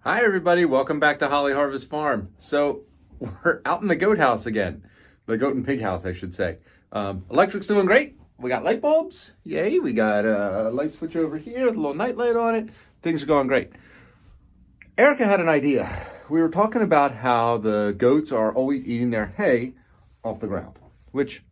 Hi everybody, welcome back to Holly Harvest Farm. So we're out in the goat house again. The goat and pig house, I should say. Electric's doing great. We got light bulbs, yay. We got a light switch over here with a little night light on it. Things are going great. Erica had an idea. We were talking about how the goats are always eating their hay off the ground, which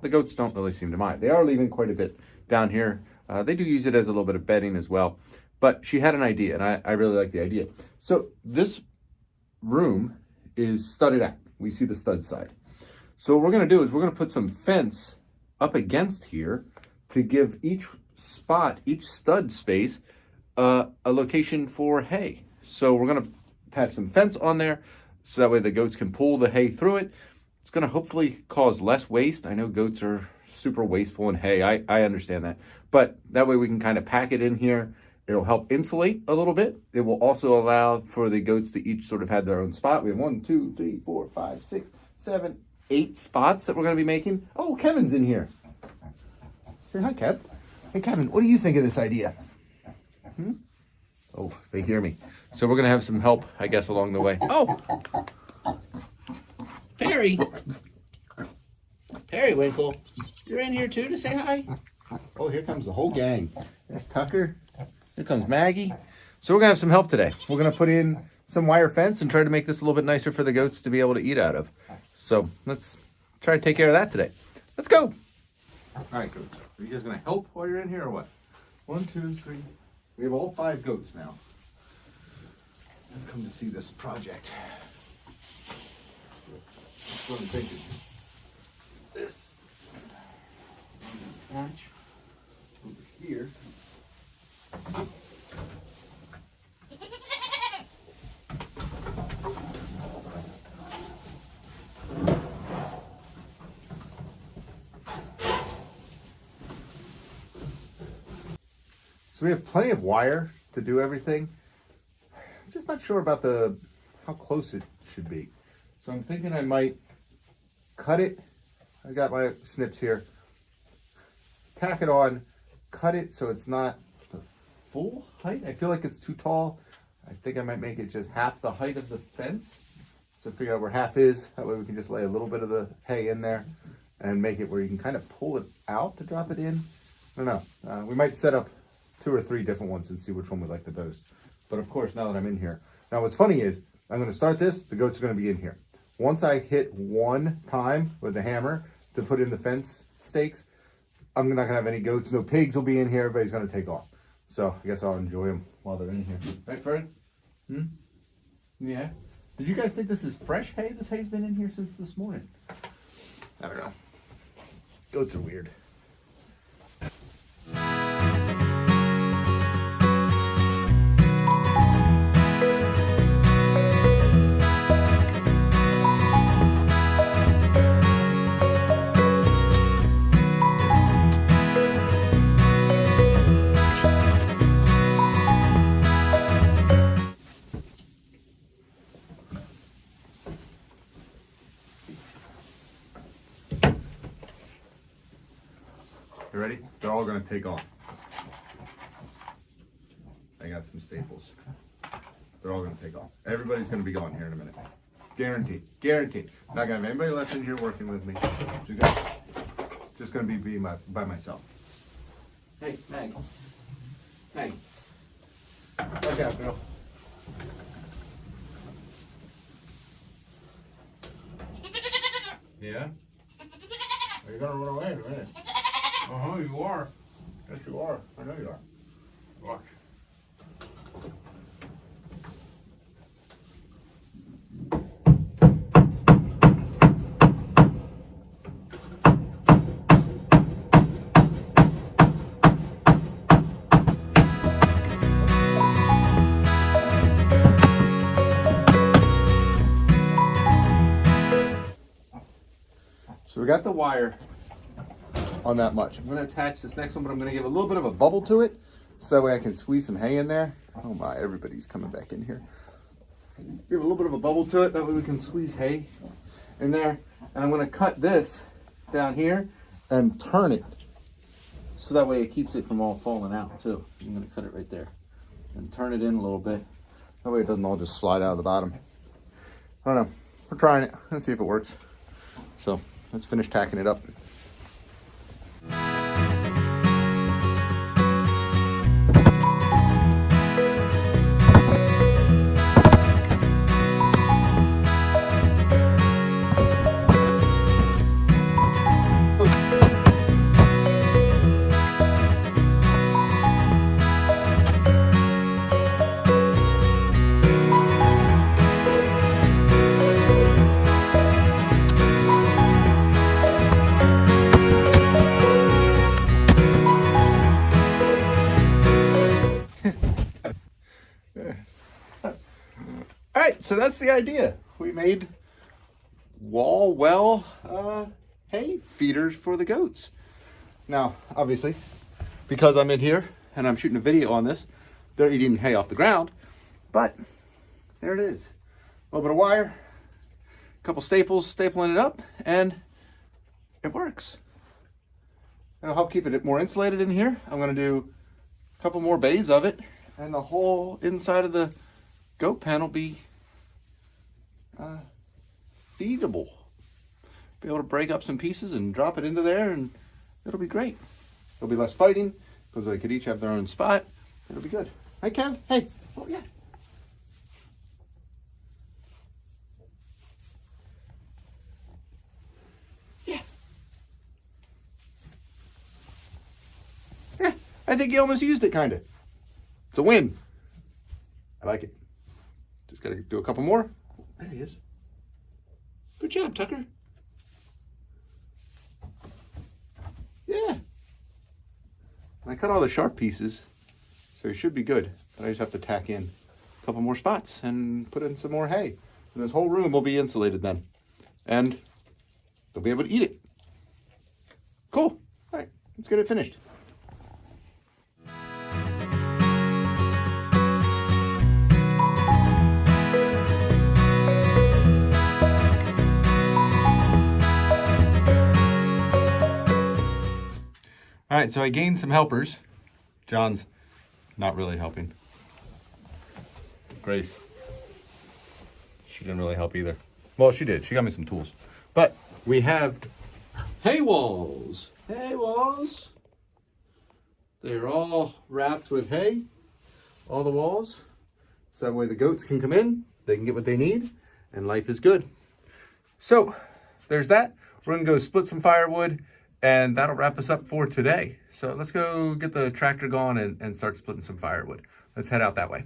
the goats don't really seem to mind. They are leaving quite a bit down here. They do use it as a little bit of bedding as well. But she had an idea, and I really like the idea. So this room is studded out. We see the stud side. So what we're going to do is we're going to put some fence up against here to give each spot, each stud space, a location for hay. So we're going to attach some fence on there so that way the goats can pull the hay through it. It's going to hopefully cause less waste. I know goats are super wasteful in hay. I understand that. But that way we can kind of pack it in here. It'll help insulate a little bit. It will also allow for the goats to each sort of have their own spot. We have 1, 2, 3, 4, 5, 6, 7, 8 spots that we're going to be making. Oh, Kevin's in here. Say hi, Kev. Hey, Kevin, what do you think of this idea? Oh, they hear me. So we're going to have some help, I guess, along the way. Oh, Perry. Periwinkle, you're in here too to say hi? Oh, here comes the whole gang. That's Tucker. Here comes Maggie. So we're going to have some help today. We're going to put in some wire fence and try to make this a little bit nicer for the goats to be able to eat out of. So let's try to take care of that today. Let's go. All right, goats. Are you guys going to help while you're in here or what? 1, 2, 3. We have all 5 goats now. I've come to see this project. That's what I'm thinking. This patch over here. So we have plenty of wire to do everything. I'm just not sure about how close it should be. So I'm thinking I might cut it. I got my snips here. Tack it on, cut it so it's not the full height. I feel like it's too tall. I think I might make it just half the height of the fence. So figure out where half is. That way we can just lay a little bit of the hay in there and make it where you can kind of pull it out to drop it in. I don't know. We might set up 2 or 3 different ones and see which one we like the most. But of course, now that I'm in here. Now what's funny is I'm going to start this. The goats are going to be in here. Once I hit one time with the hammer to put in the fence stakes, I'm not going to have any goats. No pigs will be in here. Everybody's going to take off. So I guess I'll enjoy them while they're in here. Right, Fred? Yeah. Did you guys think this is fresh hay? This hay's been in here since this morning. I don't know. Goats are weird. You ready? They're all going to take off. I got some staples. They're all going to take off. Everybody's going to be gone here in a minute. Guaranteed. Guaranteed. Not going to have anybody left in here working with me. Just going to be by myself. Hey, Meg. Meg. Look out, girl. Yeah? Are you going to run away in a minute? You are. Yes, you are. I know you are. Watch. So we got the wire on that much. I'm going to attach this next one, but I'm going to give a little bit of a bubble to it so that way I can squeeze some hay in there. Oh my, everybody's coming back in here. Give a little bit of a bubble to it, that way we can squeeze hay in there. And I'm going to cut this down here and turn it so that way it keeps it from all falling out too. I'm going to cut it right there and turn it in a little bit That way it doesn't all just slide out of the bottom. I don't know. We're trying it. Let's see if it works. So let's finish tacking it up. All right, so that's the idea. We made well hay feeders for the goats. Now, obviously, because I'm in here and I'm shooting a video on this, they're eating hay off the ground, but there it is. A little bit of wire, a couple staples, stapling it up, and it works. It'll help keep it more insulated in here. I'm gonna do a couple more bays of it, and the whole inside of the goat pen will be feedable. Be able to break up some pieces and drop it into there, and it'll be great. There'll be less fighting because they could each have their own spot. It'll be good. Hey, Kev. Hey. Oh, yeah. Yeah. Yeah. I think you almost used it, kind of. It's a win. I like it. Just got to do a couple more. There he is. Good job, Tucker. Yeah. I cut all the sharp pieces, so it should be good. But I just have to tack in a couple more spots and put in some more hay. And this whole room will be insulated then. And they'll be able to eat it. Cool. All right, let's get it finished. All right, so I gained some helpers. John's not really helping. Grace, she didn't really help either. Well, she did. She got me some tools. But we have hay walls. Hay walls. They're all wrapped with hay, all the walls. So that way the goats can come in, they can get what they need, and life is good. So there's that. We're gonna go split some firewood, and that'll wrap us up for today. So let's go get the tractor going and start splitting some firewood. Let's head out that way.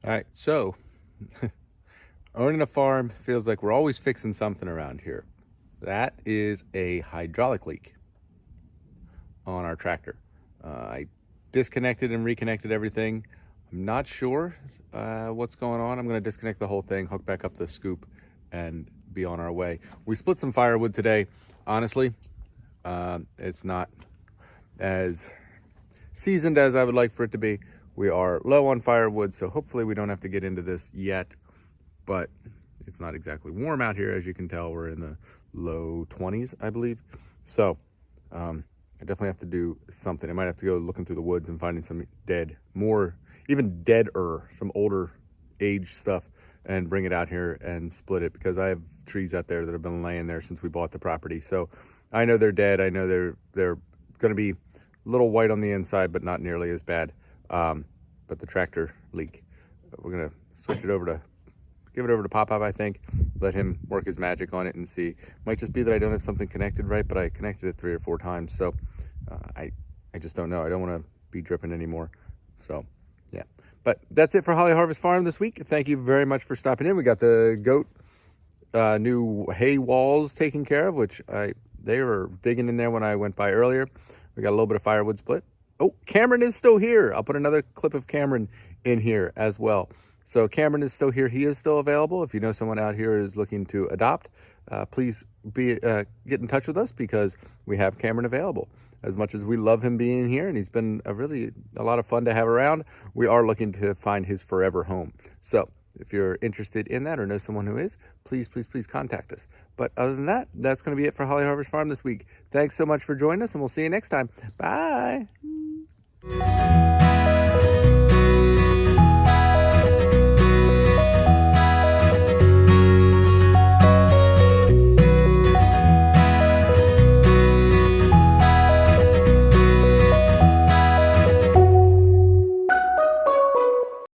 All right, so owning a farm feels like we're always fixing something around here. That is a hydraulic leak on our tractor. I disconnected and reconnected everything. I'm not sure what's going on. I'm gonna disconnect the whole thing, hook back up the scoop, and be on our way. We split some firewood today. Honestly, it's not as seasoned as I would like for it to be. We are low on firewood, so hopefully we don't have to get into this yet, but it's not exactly warm out here. As you can tell, we're in the low 20s, I believe. So I definitely have to do something. I might have to go looking through the woods and finding some even deader, some older age stuff, and bring it out here and split it, because I have trees out there that have been laying there since we bought the property. So I know they're dead. I know they're going to be a little white on the inside, but not nearly as bad. But the tractor leak, we're going to switch it over to give it over to Pop, I think. Let him work his magic on it and see. Might just be that I don't have something connected right, but I connected it 3 or 4 times. So I just don't know. I don't want to be dripping anymore. So yeah, but that's it for Holly Harvest Farm this week. Thank you very much for stopping in. We got the goat new hay walls taken care of, which they were digging in there when I went by earlier. We got a little bit of firewood split. Oh, Cameron is still here. I'll put another clip of Cameron in here as well. So Cameron is still here. He is still available. If you know someone out here who's looking to adopt, please get in touch with us, because we have Cameron available. As much as we love him being here, and he's been a lot of fun to have around, we are looking to find his forever home. So if you're interested in that or know someone who is, please contact us. But other than that, that's going to be it for Holly Harvest Farm this week. Thanks so much for joining us, and we'll see you next time. Bye.